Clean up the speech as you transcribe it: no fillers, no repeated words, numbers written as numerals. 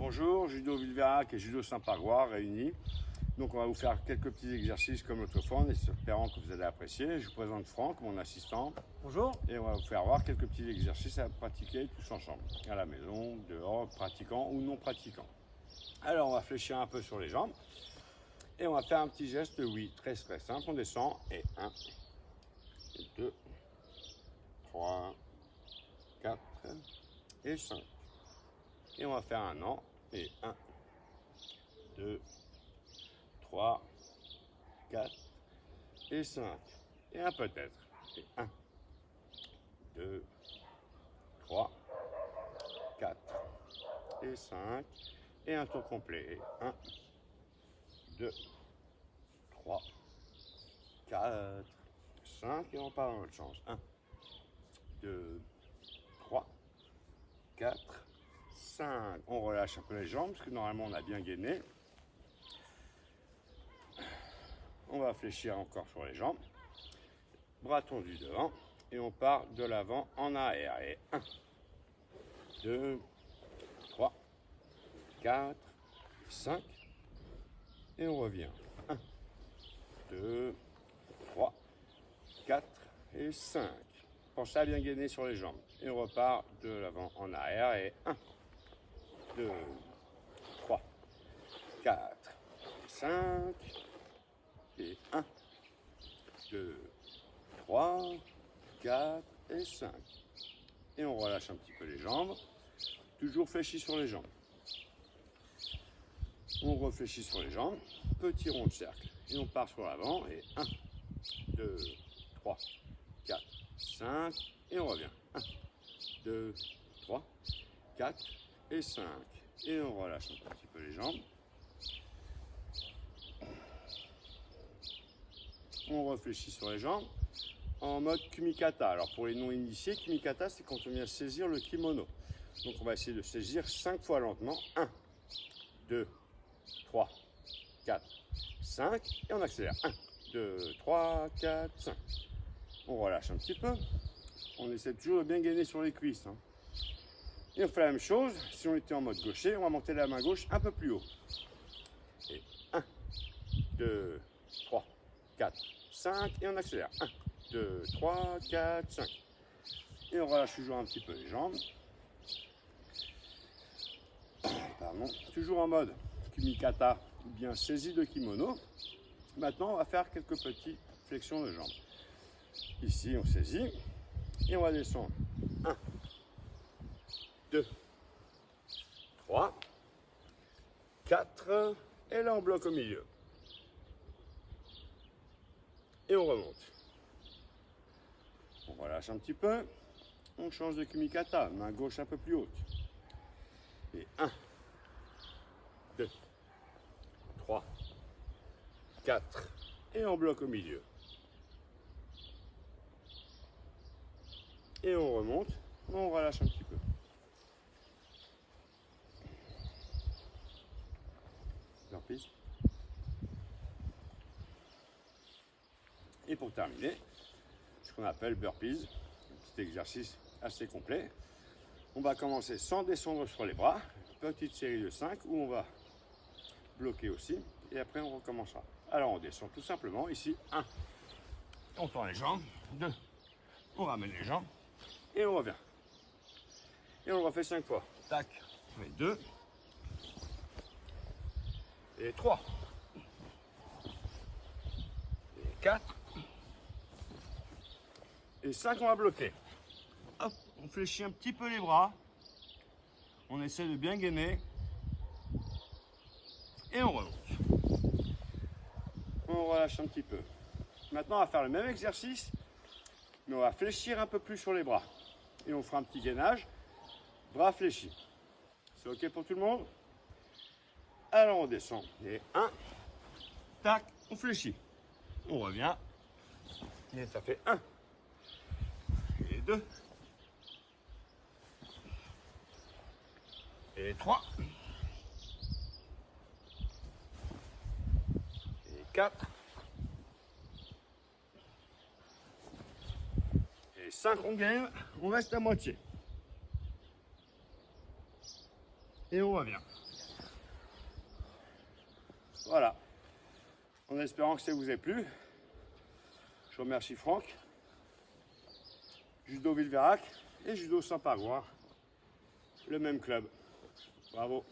Bonjour, Judo Villeverac et Judo Saint-Pargois réunis. Donc on va vous faire quelques petits exercices comme l'autre fois en espérant que vous allez apprécier. Je vous présente Franck, mon assistant. Bonjour. Et on va vous faire voir quelques petits exercices à pratiquer tous ensemble. À la maison, dehors, pratiquant ou non pratiquant. Alors on va fléchir un peu sur les jambes. Et on va faire un petit geste, oui, très simple. On descend et 1, 2, 3, 4 et 5. Et on va faire un an et 1, 2, 3, 4 et 5. Et un peut-être. Et 1, 2, 3, 4 et 5. Et un tour complet. 1, 2, 3, 4, 5. Et on part dans l'autre sens. 1, 2, 3, 4, 5. On relâche un peu les jambes parce que normalement on a bien gainé. On va fléchir encore sur les jambes. Bras tendus devant. Et on part de l'avant en arrière. Et 1, 2, 3, 4, 5. Et on revient. 1, 2, 3, 4 et 5. Pensez à bien gainer sur les jambes. Et on repart de l'avant en arrière. Et 1, 2, 3, 4, 5. Et 1, 2, 3, 4 et 5. Et on relâche un petit peu les jambes. Toujours fléchi sur les jambes. On réfléchit sur les jambes. Petit rond de cercle. Et on part sur l'avant. Et 1, 2, 3, 4, 5. Et on revient. 1, 2, 3, 4 et 5. Et on relâche un petit peu les jambes. On réfléchit sur les jambes en mode kumikata. Alors pour les non-initiés, kumikata c'est quand on vient saisir le kimono. Donc on va essayer de saisir 5 fois lentement. 1, 2, 3, 4, 5 et on accélère. 1, 2, 3, 4, 5. On relâche un petit peu. On essaie toujours de bien gainer sur les cuisses. Et on fait la même chose. Si on était en mode gaucher, on va monter la main gauche un peu plus haut. Et 1, 2, 3, 4, 5 et on accélère. 1, 2, 3, 4, 5. Et on relâche toujours un petit peu les jambes. Pardon. Toujours en mode kumikata ou bien saisie de kimono. Maintenant, on va faire quelques petites flexions de jambes. Ici, on saisit et on va descendre. 1, 2, 3, 4 et là on bloque au milieu. Et on remonte. On relâche un petit peu. On change de kumikata, main gauche un peu plus haute. Et 1, 2, 3, 4 et on bloque au milieu. Et on remonte, on relâche un petit peu. Burpees. Et pour terminer, ce qu'on appelle burpees, un petit exercice assez complet. On va commencer sans descendre sur les bras, petite série de 5 où on va bloquer aussi et après on recommencera. Alors on descend tout simplement ici, 1, on tend les jambes, 2, on ramène les jambes et on revient. Et on le refait 5 fois. Tac, on met 2 et 3 et 4 et 5, on va bloquer. Hop, on fléchit un petit peu les bras. On essaie de bien gainer. Et on remonte. On relâche un petit peu. Maintenant, on va faire le même exercice, mais on va fléchir un peu plus sur les bras. Et on fera un petit gainage, bras fléchis. C'est OK pour tout le monde? Alors, on descend. Et 1, tac, on fléchit. On revient. Et ça fait 1. Et 2. Et 3. Et 4. Et 5, on gagne. On reste à moitié. Et on revient. Voilà. En espérant que ça vous ait plu. Je remercie Franck, Judo Villeverac et Judo Saint-Pargois, le même club. Bravo.